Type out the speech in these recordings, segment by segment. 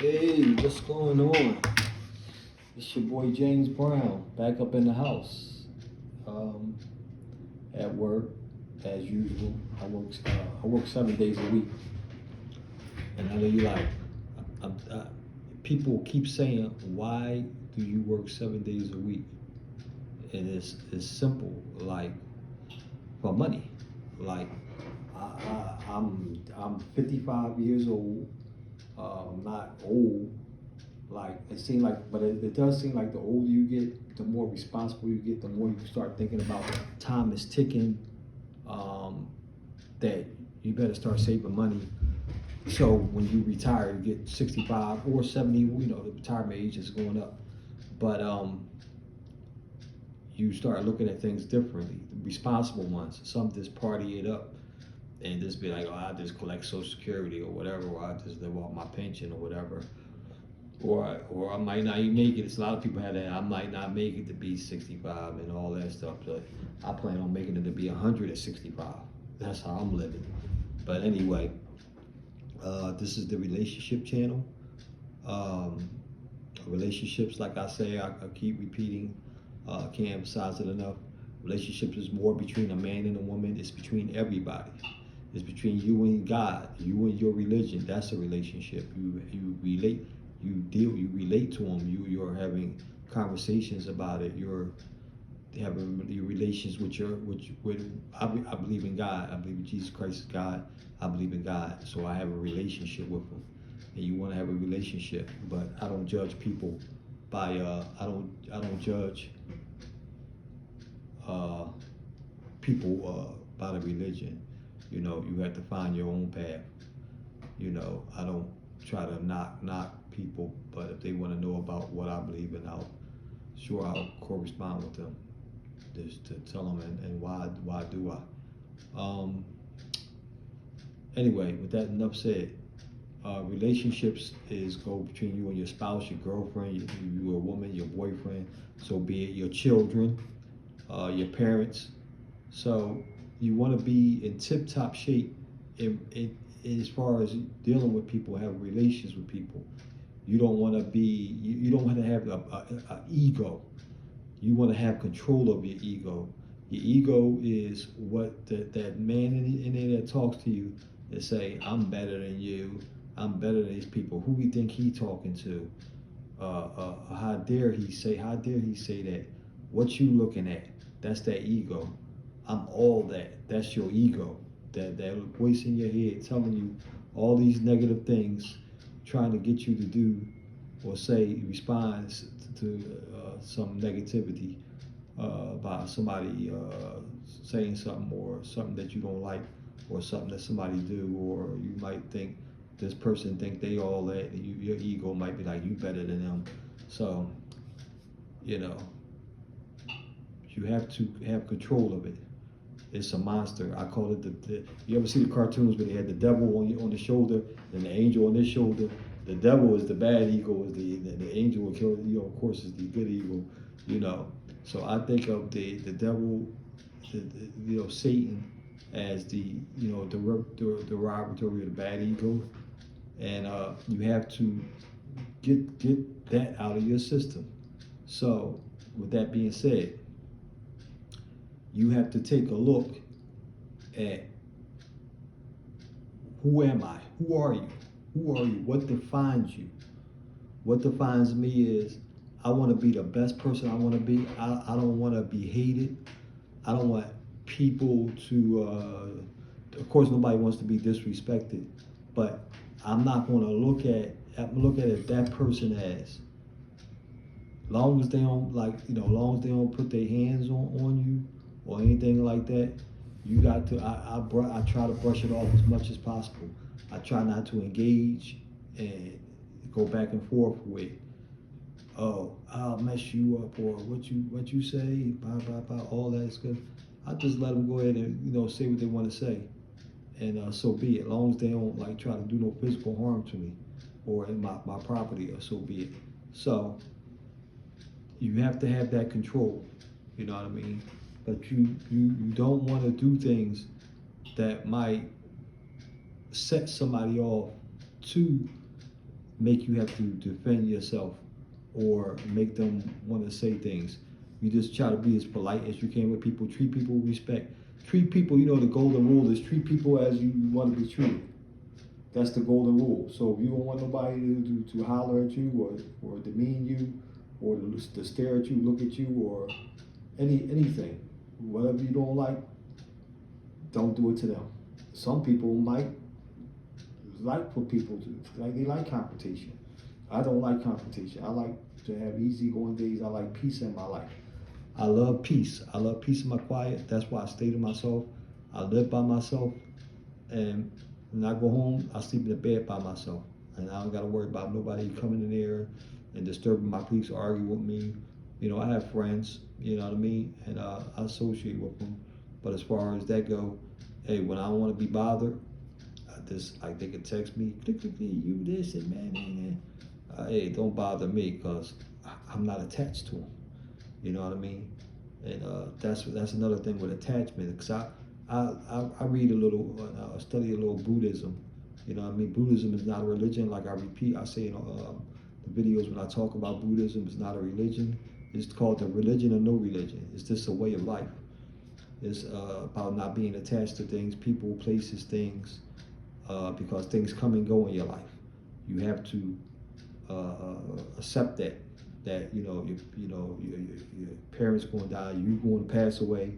Hey, what's going on? It's your boy James Brown back up in the house. Um, at work as usual. I work 7 days a week, and I know you like. People keep saying, "Why do you work 7 days a week?" And it's simple, like for money. Like I'm 55 years old. Not old, like it seems like, but it does seem like the older you get, the more responsible you get, the more you start thinking about time is ticking, um, that you better start saving money. So when you retire, you get 65 or 70, the retirement age is going up. But you start looking at things differently. The responsible ones, some just party it up and just be like, oh, I just collect Social Security or whatever, or I just live off my pension or whatever. Or I might not even make it. It's a lot of people have that. I might not make it to be 65 and all that stuff. So I plan on making it to be 100 at 65. That's how I'm living. But anyway, this is the relationship channel. Um, Relationships, like I say, I keep repeating. Can't emphasize it enough. Relationships is more between a man and a woman. It's between everybody. It's between you and God, you and your religion. That's a relationship. You relate, you relate to them. You're having conversations about it. You're having your relations with I believe in God. I believe in Jesus Christ is God. I believe in God. So I have a relationship with Him. And you want to have a relationship, but I don't judge people by I don't judge uh, people by the religion. You have to find your own path. I don't try to knock people, but if they want to know about what I believe in, I'll correspond with them just to tell them and why do I. Anyway, with that enough said, relationships is go between you and your spouse, your girlfriend, you a woman, your boyfriend, so be it your children, your parents. So you want to be in tip-top shape as far as dealing with people, have relations with people. You don't want to be, you don't want to have a ego. You want to have control of your ego. Your ego is what that man in there that talks to you and say, I'm better than you. I'm better than these people. Who we think he talking to? How dare he say that? What you looking at? That's that ego. I'm all that. That's your ego. That voice in your head telling you all these negative things, trying to get you to do or say responds to some negativity about somebody saying something or something that you don't like or something that somebody do, or you might think this person think they all that, your ego might be like you better than them. So you know you have to have control of it. It's a monster. I call it the you ever see the cartoons where they had the devil on the shoulder and the angel on this shoulder? The devil is the bad ego, is the angel will kill, of course, is the good ego, you know. So I think of the devil, Satan, as the derogatory of the bad ego, and you have to get that out of your system. So with that being said, you have to take a look at who am I? Who are you? Who are you? What defines you? What defines me is I want to be the best person I want to be. I don't want to be hated. I don't want people of course, nobody wants to be disrespected, but I'm not going to look at it that person as long as they don't long as they don't put their hands on you or anything like that. You got to. I try to brush it off as much as possible. I try not to engage and go back and forth with, oh, I'll mess you up, or what you say, blah blah blah, all that is good. I just let them go ahead and say what they want to say, and so be it. As long as they don't try to do no physical harm to me or in my property, or so be it. So you have to have that control. You know what I mean? But you don't want to do things that might set somebody off to make you have to defend yourself or make them want to say things. You just try to be as polite as you can with people. Treat people with respect. Treat people, the golden rule is treat people as you want to be treated. That's the golden rule. So if you don't want nobody to holler at you or demean you or to stare at you, look at you, or anything, whatever you don't like, don't do it to them. Some people might like for people to, like, they like confrontation. I don't like confrontation. I like to have easygoing days. I like peace in my life. I love peace. I love peace in my quiet. That's why I stay to myself. I live by myself. And when I go home, I sleep in the bed by myself. And I don't got to worry about nobody coming in there and disturbing my peace, argue with me. I have friends, you know what I mean? And I associate with them. But as far as that go, hey, when I don't want to be bothered, they can text me, click, you this and man. Hey, don't bother me because I'm not attached to them. You know what I mean? And that's another thing with attachment. Because I read a little, study a little Buddhism. You know what I mean? Buddhism is not a religion. Like I say in the videos when I talk about Buddhism, it's not a religion. It's called the religion of no religion. It's just a way of life. It's about not being attached to things, people, places, things, because things come and go in your life. You have to accept that your parents going to die, you going to pass away.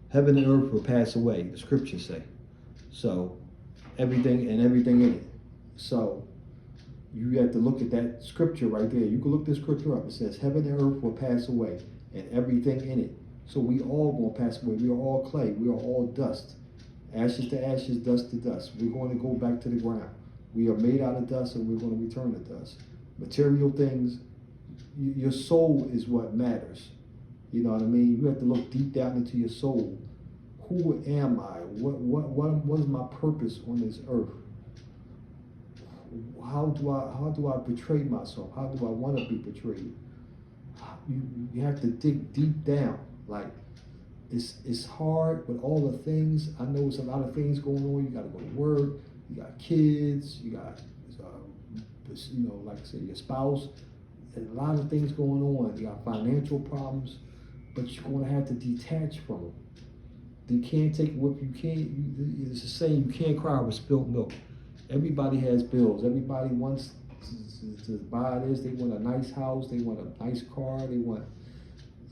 Heaven and earth will pass away, the scriptures say. So everything in it. So you have to look at that scripture right there. You can look this scripture up. It says heaven and earth will pass away and everything in it. So we all going to pass away. We are all clay. We are all dust. Ashes to ashes, dust to dust. We're going to go back to the ground. We are made out of dust and we're going to return to dust. Material things, your soul is what matters. You know what I mean? You have to look deep down into your soul. Who am I? What is my purpose on this earth? How do I portray myself? How do I want to be portrayed? You have to dig deep down. Like, it's hard with all the things. I know it's a lot of things going on. You got to go to work. You got kids. You got, like I said, your spouse. There's a lot of things going on. You got financial problems, but you're going to have to detach from them. You can't take what you can't. It's the same. You can't cry with spilled milk. Everybody has bills. Everybody wants to buy this. They want a nice house. They want a nice car. They want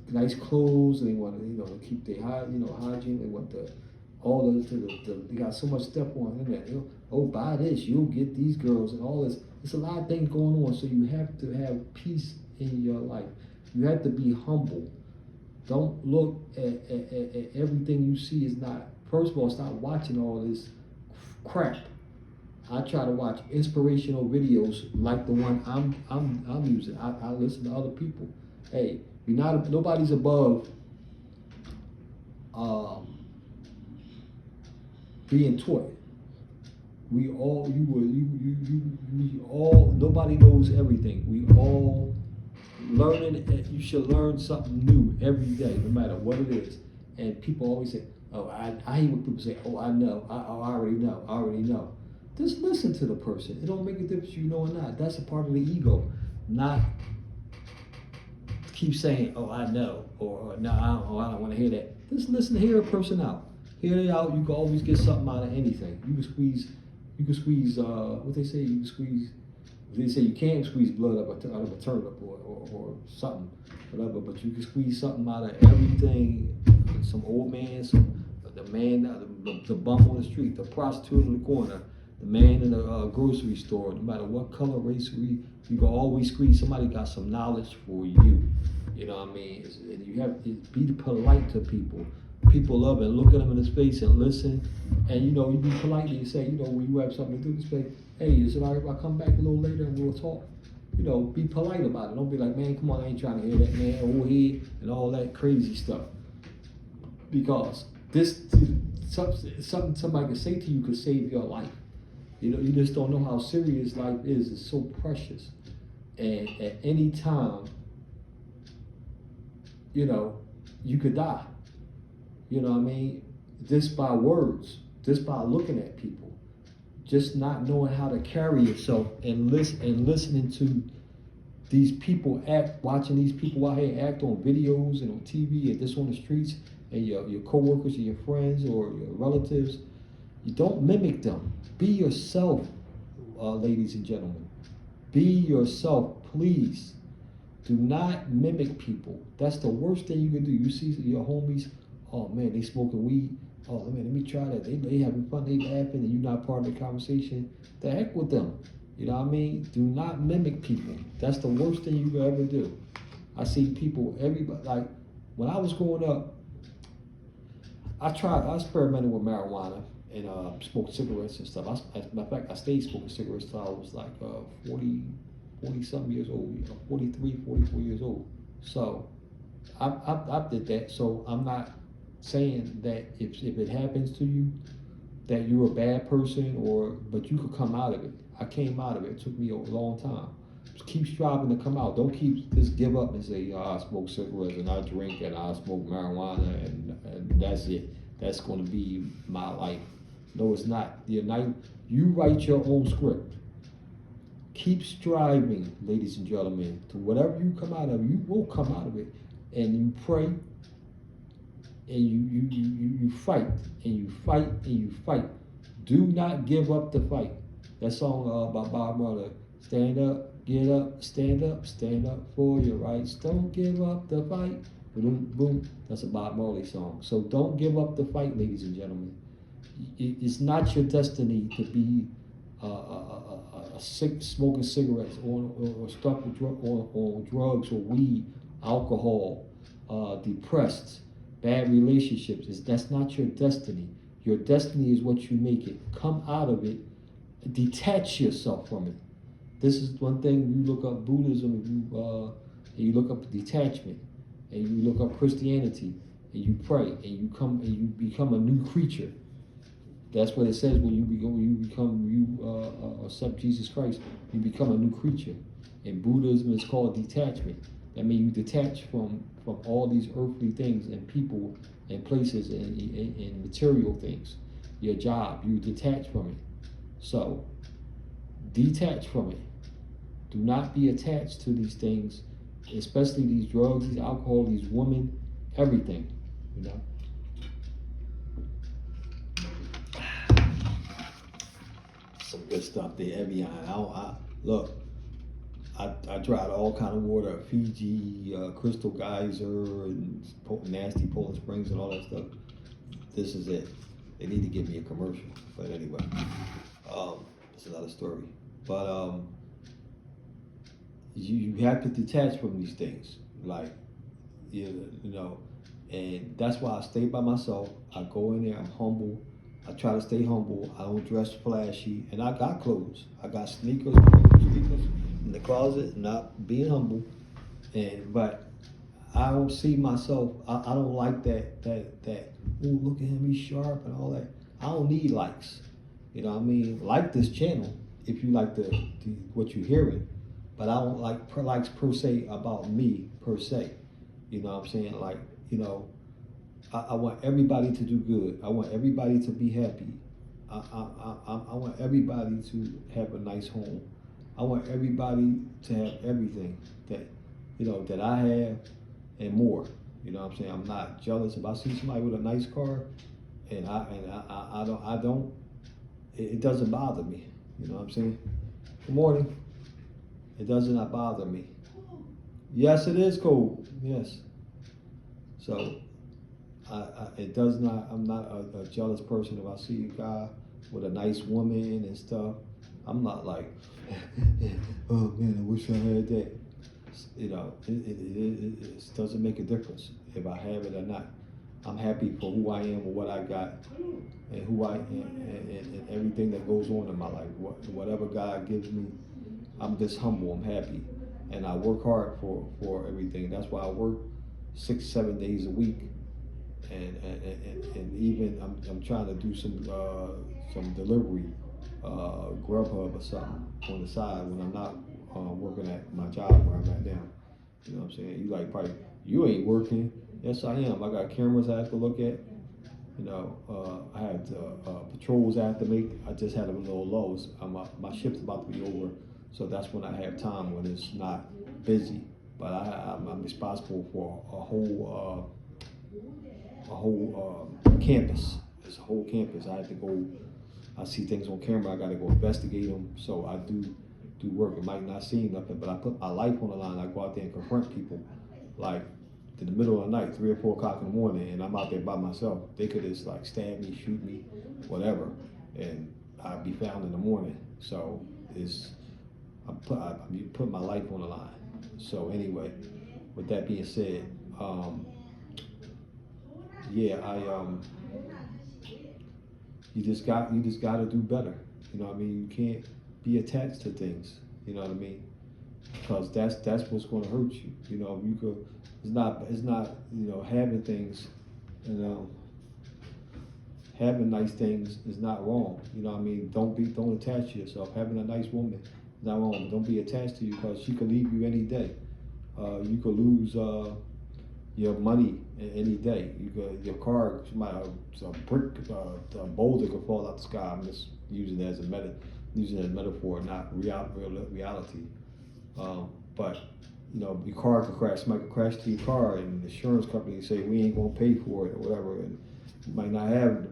nice clothes. They want to keep their hygiene. They want they got so much stuff on the internet. Buy this. You'll get these girls and all this. It's a lot of things going on. So you have to have peace in your life. You have to be humble. Don't look at everything you see is not. First of all, stop watching all this crap. I try to watch inspirational videos like the one I'm using. I listen to other people. Hey, nobody's above being taught. We all nobody knows everything. We all learning. You should learn something new every day, no matter what it is. And people always say, "Oh, I hate when people say, oh, I know, I already know." Just listen to the person. It don't make a difference you know or not. That's a part of the ego. Not keep saying, oh, I know, or no, I don't want to hear that. Just listen, hear a person out. Hear it out. You can always get something out of anything. You can squeeze, what they say, they say you can't squeeze blood out of a turnip or something, whatever, but you can squeeze something out of everything. Some old man, the man, the bum on the street, the prostitute in the corner, the man in the grocery store, no matter what color, race, you can always squeeze. Somebody got some knowledge for you. You know what I mean? You have to be polite to people. People love it. Look at them in his face and listen. And you be polite and you say, when you have something to do, you say, hey, is it all right if I come back a little later and we'll talk? Be polite about it. Don't be like, man, come on, I ain't trying to hear that, man, old head, and all that crazy stuff. Because something somebody can say to you could save your life. You just don't know how serious life is. It's so precious. And at any time, you could die. You know what I mean? Just by words, just by looking at people. just not knowing how to carry yourself and listening to these people act, watching these people out here act on videos and on TV and just on the streets, and your coworkers and your friends or your relatives. You don't mimic them. Be yourself, ladies and gentlemen. Be yourself, please. Do not mimic people. That's the worst thing you can do. You see your homies, oh man, they smoking weed. Oh man, let me try that. They having fun, they laughing, and you're not part of the conversation. The heck with them. You know what I mean? Do not mimic people. That's the worst thing you could ever do. I see people, everybody, like, when I was growing up, I experimented with marijuana and smoked cigarettes and stuff. As a matter of fact, I stayed smoking cigarettes till I was like 40 something years old, 43, 44 years old. So I did that. So I'm not saying that if it happens to you, that you're a bad person, but you could come out of it. I came out of it. It took me a long time. Just keep striving to come out. Don't just give up and say, I smoke cigarettes and I drink and I smoke marijuana and that's it. That's going to be my life. No, it's not. You write your own script. Keep striving, ladies and gentlemen, to whatever you come out of, you will come out of it. And you pray and you fight and you fight and you fight. Do not give up the fight. That song by Bob Marley, stand up, get up, stand up for your rights. Don't give up the fight. Boom, boom. That's a Bob Marley song. So don't give up the fight, ladies and gentlemen. It's not your destiny to be smoking cigarettes or stuck with on drugs or weed, alcohol, depressed, bad relationships. That's not your destiny. Your destiny is what you make it. Come out of it. Detach yourself from it. This is one thing. You look up Buddhism, you look up detachment, and you look up Christianity, and you pray, and you become a new creature. That's what it says when you accept Jesus Christ. You become a new creature. In Buddhism, it's called detachment. That means you detach from all these earthly things and people and places and material things. Your job, you detach from it. So, detach from it. Do not be attached to these things, especially these drugs, these alcohol, these women, everything. You know. Some good stuff there, Evian. I tried all kind of water, Fiji, Crystal Geyser, and nasty Poland Springs and all that stuff. This is it. They need to give me a commercial, but anyway, it's another story. But you have to detach from these things, like you know, and that's why I stay by myself. I go in there. I'm humble. I try to stay humble. I don't dress flashy, and I got clothes. I got sneakers in the closet. Not being humble, but I don't see myself. I don't like that. Oh, look at him, he's sharp and all that. I don't need likes. You know what I mean? Like this channel if you like what you're hearing, but I don't like likes per se about me per se. You know what I'm saying? Like, you know, I want everybody to do good. I want everybody to be happy. I want everybody to have a nice home. I want everybody to have everything that I have and more. You know what I'm saying? I'm not jealous. If I see somebody with a nice car, and I don't, it doesn't bother me. You know what I'm saying? Good morning. It does not bother me. Yes, it is cold. Yes. So, it does not. I'm not a jealous person. If I see a guy with a nice woman and stuff, I'm not like, oh man, I wish I had that. You know, it doesn't make a difference if I have it or not. I'm happy for who I am and what I got, and who I and everything that goes on in my life. Whatever God gives me, I'm just humble. I'm happy, and I work hard for everything. That's why I work 6-7 days a week, and even I'm trying to do some delivery, Grubhub or something on the side when I'm not working at my job where I'm at now. You know what I'm saying? You like probably you ain't working. Yes, I am. I got cameras I have to look at. I had patrols I have to make. I just had a little low. My shift's about to be over, so that's when I have time when it's not busy. But I'm responsible for a whole campus. It's a whole campus. I have to go. I see things on camera. I got to go investigate them. So I do work. It might not seem nothing, but I put my life on the line. I go out there and confront people, like in the middle of the night, 3 or 4 o'clock in the morning, and I'm out there by myself. They could just like stab me, shoot me, whatever, and I'd be found in the morning. So it's I put my life on the line. So anyway, with that being said, yeah, you just got to do better. You know what I mean? You can't be attached to things. You know what I mean? Because that's what's going to hurt you. You could. It's not having things. You know, having nice things is not wrong. You know what I mean? Don't attach to yourself. Having a nice woman is not wrong. But don't be attached to you because she could leave you any day. You could lose your money any day. Your car, a brick, a boulder could fall out the sky. I'm just using it as a metaphor, not reality. But your car could crash. Somebody could crash to your car, and the insurance company say we ain't gonna pay for it or whatever, and you might not have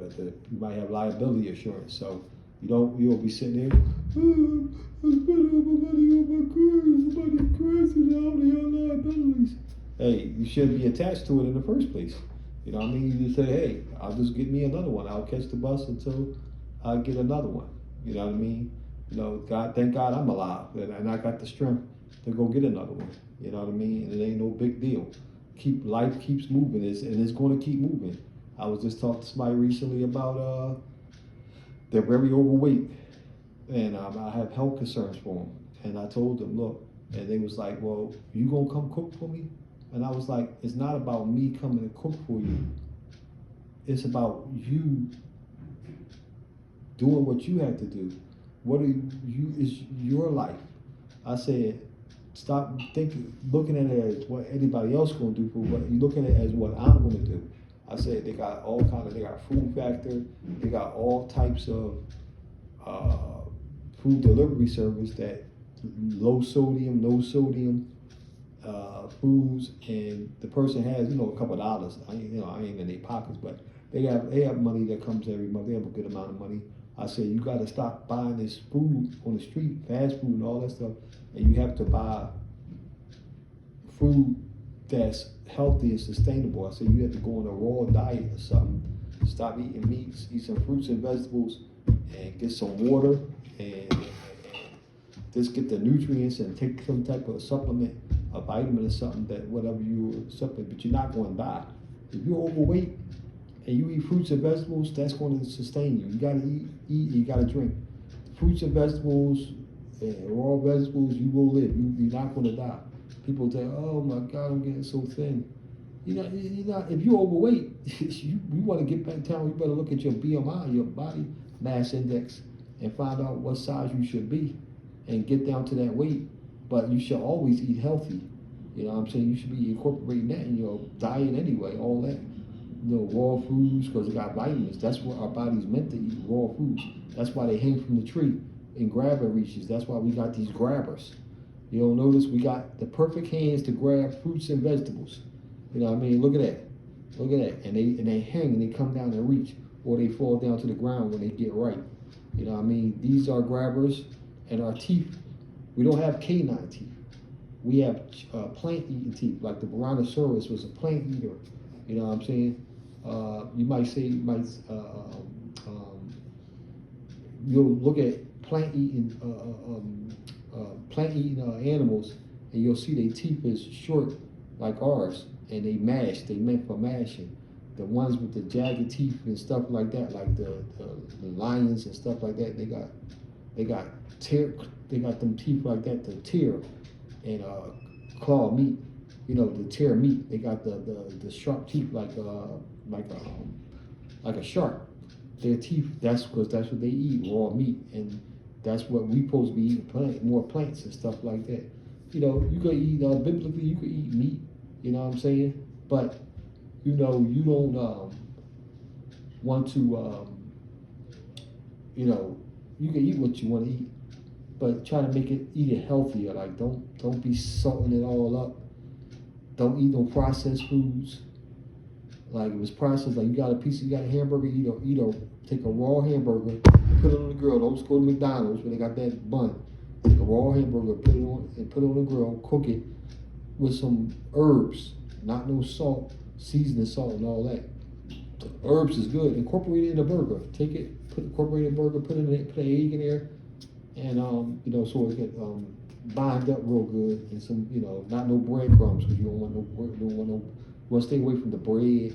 you might have liability insurance. So you'll be sitting there. Oh, I spent all my money on my car. Somebody crashed and I only have liabilities. Hey, you shouldn't be attached to it in the first place. You know what I mean? You just say, hey, I'll just get me another one. I'll catch the bus until I get another one. You know what I mean? God, thank God I'm alive and I got the strength to go get another one. You know what I mean? And it ain't no big deal. Life keeps moving, and it's going to keep moving. I was just talking to somebody recently about they're very overweight, and I have health concerns for them. And I told them, look, and they was like, well, you gonna come cook for me? And I was like, it's not about me coming to cook for you. It's about you doing what you have to do. It's your life. I said, stop looking at it as what anybody else gonna do for what you looking at it as what I'm gonna do. I said they got they got Food Factor, they got all types of food delivery service that low sodium, no sodium foods, and the person has a couple of dollars. I ain't in their pockets, but they have money that comes every month. They have a good amount of money. I say you got to stop buying this food on the street, fast food and all that stuff, and you have to buy food that's healthy and sustainable. I say you have to go on a raw diet or something. Stop eating meats, eat some fruits and vegetables, and get some water, and just get the nutrients and take some type of supplement, a vitamin or something that whatever you supplement, but you're not going to die. If you're overweight and you eat fruits and vegetables, that's going to sustain you. You got to eat, you got to drink. Fruits and vegetables, and raw vegetables, you will live. You're not going to die. People say, oh my God, I'm getting so thin. If you're overweight, you want to get back down, you better look at your BMI, your body mass index, and find out what size you should be and get down to that weight. But you should always eat healthy. You know what I'm saying? You should be incorporating that in your diet anyway, all that. Raw foods, because they got vitamins. That's what our body's meant to eat, raw foods. That's why they hang from the tree and grabber reaches. That's why we got these grabbers. You don't notice we got the perfect hands to grab fruits and vegetables. You know what I mean? Look at that. Look at that. And they hang and they come down and reach, or they fall down to the ground when they get ripe. You know what I mean? These are grabbers, and our teeth. We don't have canine teeth. We have plant-eating teeth, like the Brontosaurus was a plant eater. You know what I'm saying? You might say, you'll look at plant-eating animals, and you'll see their teeth is short like ours, and they mash. They meant for mashing. The ones with the jagged teeth and stuff like that, like the lions and stuff like that, they got them teeth like that to tear and claw meat. To tear meat. They got the sharp teeth like a shark. Their teeth. That's because that's what they eat, raw meat, and that's what we supposed to be eating, more plants and stuff like that. You could eat biblically. You could eat meat. You know what I'm saying? But you don't. want to, you know, you can eat what you want to eat, but try to eat it healthier. Like don't be salting it all up. Don't eat no processed foods. Like if it's processed, like you got a hamburger, take a raw hamburger, put it on the grill. Don't just go to McDonald's where they got that bun. Take a raw hamburger, put it on the grill, cook it with some herbs, not no salt, seasoning salt and all that. The herbs is good. Incorporate it in a burger. Take it, incorporate it in a burger, put an egg in there, and so it can bind up real good, and some, not no breadcrumbs, because you don't want you want to stay away from the bread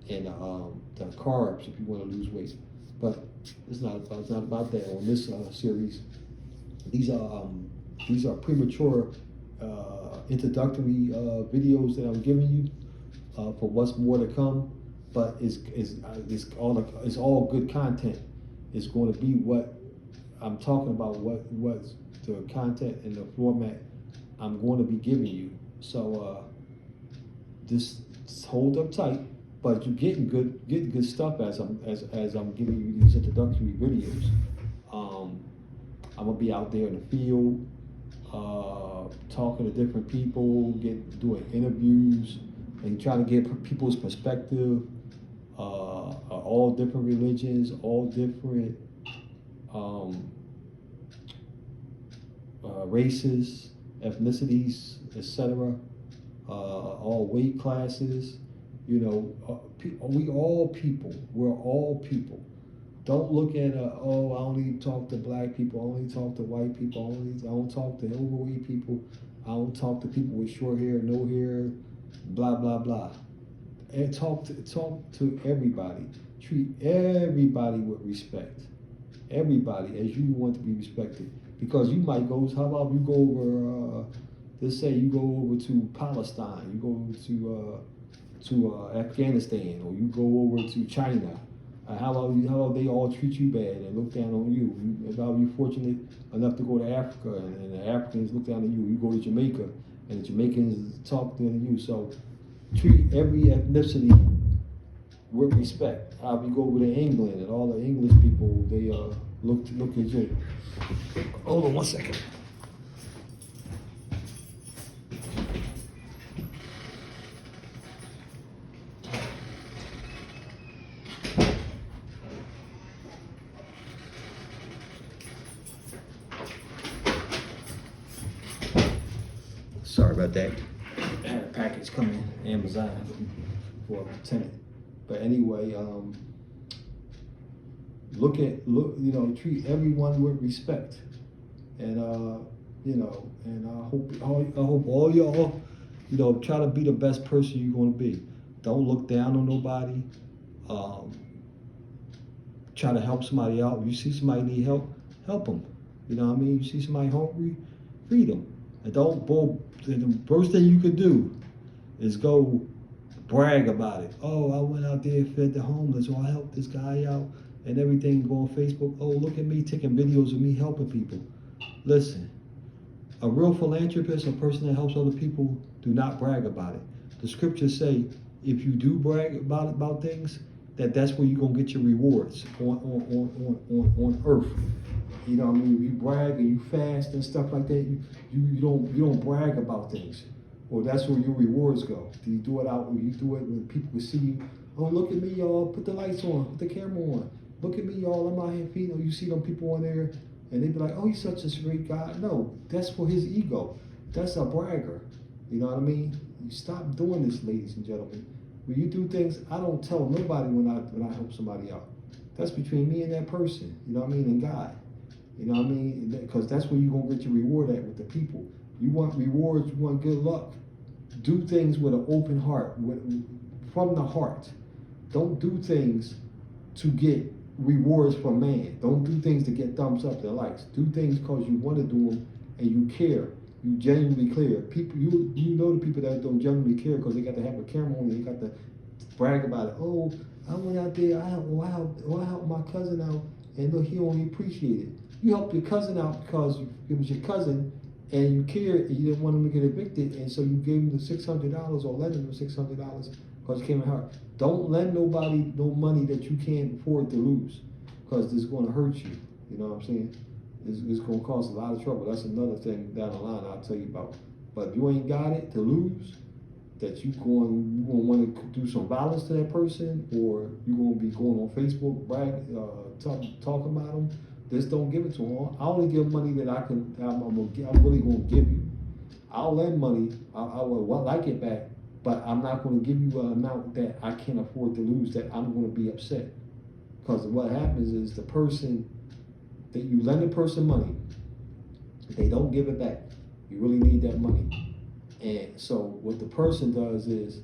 and the carbs if you want to lose weight. But it's not about that on this series. These are premature introductory videos that I'm giving you for what's more to come. But it's all good content. It's going to be what I'm talking about. What's the content and the format I'm going to be giving you. So just hold up tight. But you're getting good stuff as I'm giving you these introductory videos. I'm gonna be out there in the field, talking to different people, doing interviews, and trying to get people's perspective. All different religions, all different races, ethnicities, etc. All weight classes. We all people. We're all people. Don't look at I only talk to black people. I only talk to white people. I don't talk to overweight people. I don't talk to people with short hair, no hair, blah blah blah. And talk to everybody. Treat everybody with respect. Everybody as you want to be respected. Because you might go. How about you go over? Let's say you go over to Palestine. You go to Afghanistan, or you go over to China. How about they all treat you bad and look down on you? About you fortunate enough to go to Africa and the Africans look down on you. You go to Jamaica and the Jamaicans talk down on you. So treat every ethnicity with respect. How you go over to England and all the English people, they look at you. Hold on one second. Sorry about that. I had a package coming, Amazon, for a tenant. But anyway, treat everyone with respect, and and I hope all y'all, try to be the best person you're gonna be. Don't look down on nobody. Try to help somebody out. If you see somebody need help them. You know what I mean? You see somebody hungry, feed them. And the first thing you could do is go brag about it. Oh, I went out there and fed the homeless, or I helped this guy out, and everything. Go on Facebook. Oh, look at me taking videos of me helping people. Listen, a real philanthropist, a person that helps other people, do not brag about it. The scriptures say if you do brag about things, that's where you're gonna get your rewards on earth. You know what I mean? If you brag and you fast and stuff like that, you don't brag about things. Well, that's where your rewards go. You do it when people can see you. Oh, look at me, y'all. Put the lights on. Put the camera on. Look at me, y'all. I'm out here feeding. You see them people on there, and they be like, oh, he's such a great guy. No, that's for his ego. That's a bragger. You know what I mean? You stop doing this, ladies and gentlemen. When you do things, I don't tell nobody when I help somebody out. That's between me and that person. You know what I mean? And God. You know what I mean? Because that's where you're going to get your reward at with the people. You want rewards, you want good luck. Do things with an open heart, from the heart. Don't do things to get rewards from man. Don't do things to get thumbs up and likes. Do things because you want to do them and you care. You genuinely care. People, you know the people that don't genuinely care because they got to have a camera on. They got to brag about it. Oh, I went out there. I helped my cousin out, and look, he only appreciated it. You helped your cousin out because it was your cousin, and you cared, and you didn't want him to get evicted, and so you gave him the $600 or lent him the $600 because you came in hard. Don't lend nobody no money that you can't afford to lose, because it's going to hurt you. You know what I'm saying? It's going to cause a lot of trouble. That's another thing down the line I'll tell you about. But if you ain't got it to lose, that you going to want to do some violence to that person, or you going to be going on Facebook, talking about them, just don't give it to them. I only give money that I'm really going to give you. I'll lend money, I will like it back, but I'm not going to give you an amount that I can't afford to lose, that I'm going to be upset. Because what happens is the person, that you lend a person money, they don't give it back. You really need that money. And so what the person does is,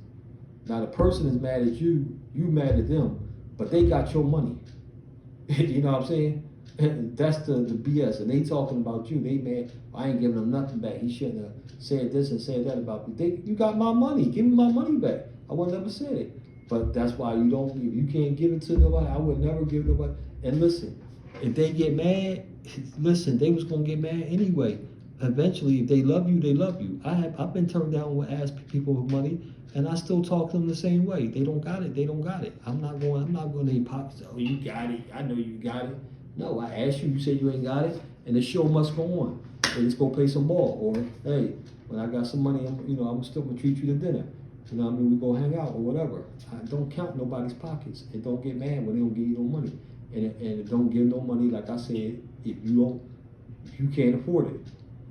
now the person is mad at you, you mad at them, but they got your money. You know what I'm saying? And that's the BS. And they talking about you, they mad, I ain't giving him nothing back. He shouldn't have said this and said that about me. You got my money, give me my money back. I would never said it. But that's why you don't, if you can't give it to nobody, I would never give it to nobody. And listen, if they get mad, listen, they was gonna get mad anyway. Eventually, if they love you, they love you. I've been turned down when I ask people for money, and I still talk to them the same way. They don't got it. They don't got it. I'm not going to hypocrisy. Oh, you got it. I know you got it. No, I asked you. You said you ain't got it, and the show must go on. Hey, let's go play some ball. Or hey, when I got some money, I'm still gonna treat you to dinner. You know what I mean? We go hang out or whatever. I don't count nobody's pockets, and don't get mad when they don't give you no money. And don't give no money. Like I said, if you can't afford it.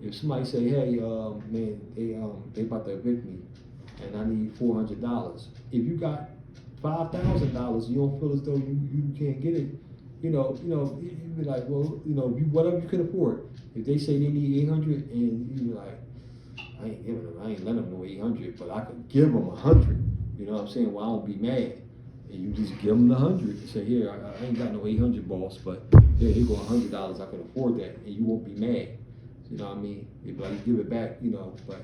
If somebody say, hey, man, they about to evict me, and I need $400. If you got $5,000, you don't feel as though you can't get it. You be like, well, whatever you can afford. If they say they need 800, and you be like, I ain't letting them know 800, but I could give them 100. You know what I'm saying? Well, I don't be mad. And you just give them the 100 and say, here, I ain't got no 800, boss, but here go $100. I can afford that, and you won't be mad. You know what I mean? If like give it back, but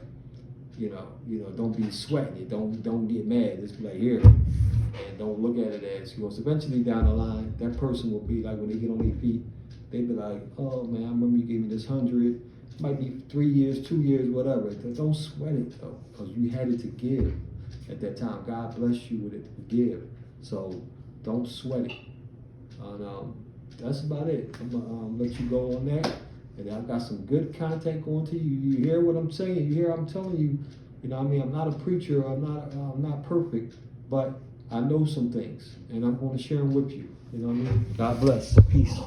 don't be sweating it. Don't get mad. Just be like, here, and don't look at it as, because eventually down the line, that person will be like, when they get on their feet, they be like, oh man, I remember you gave me this 100. It might be 3 years, 2 years, whatever. Don't sweat it though, because you had it to give at that time. God bless you with it to give. So don't sweat it. And that's about it. I'm gonna let you go on that. And I've got some good content going to you. You hear what I'm saying? You hear I'm telling you. You know what I mean? I'm not a preacher. I'm not perfect, but I know some things, and I'm going to share them with you. You know what I mean? God bless. Peace.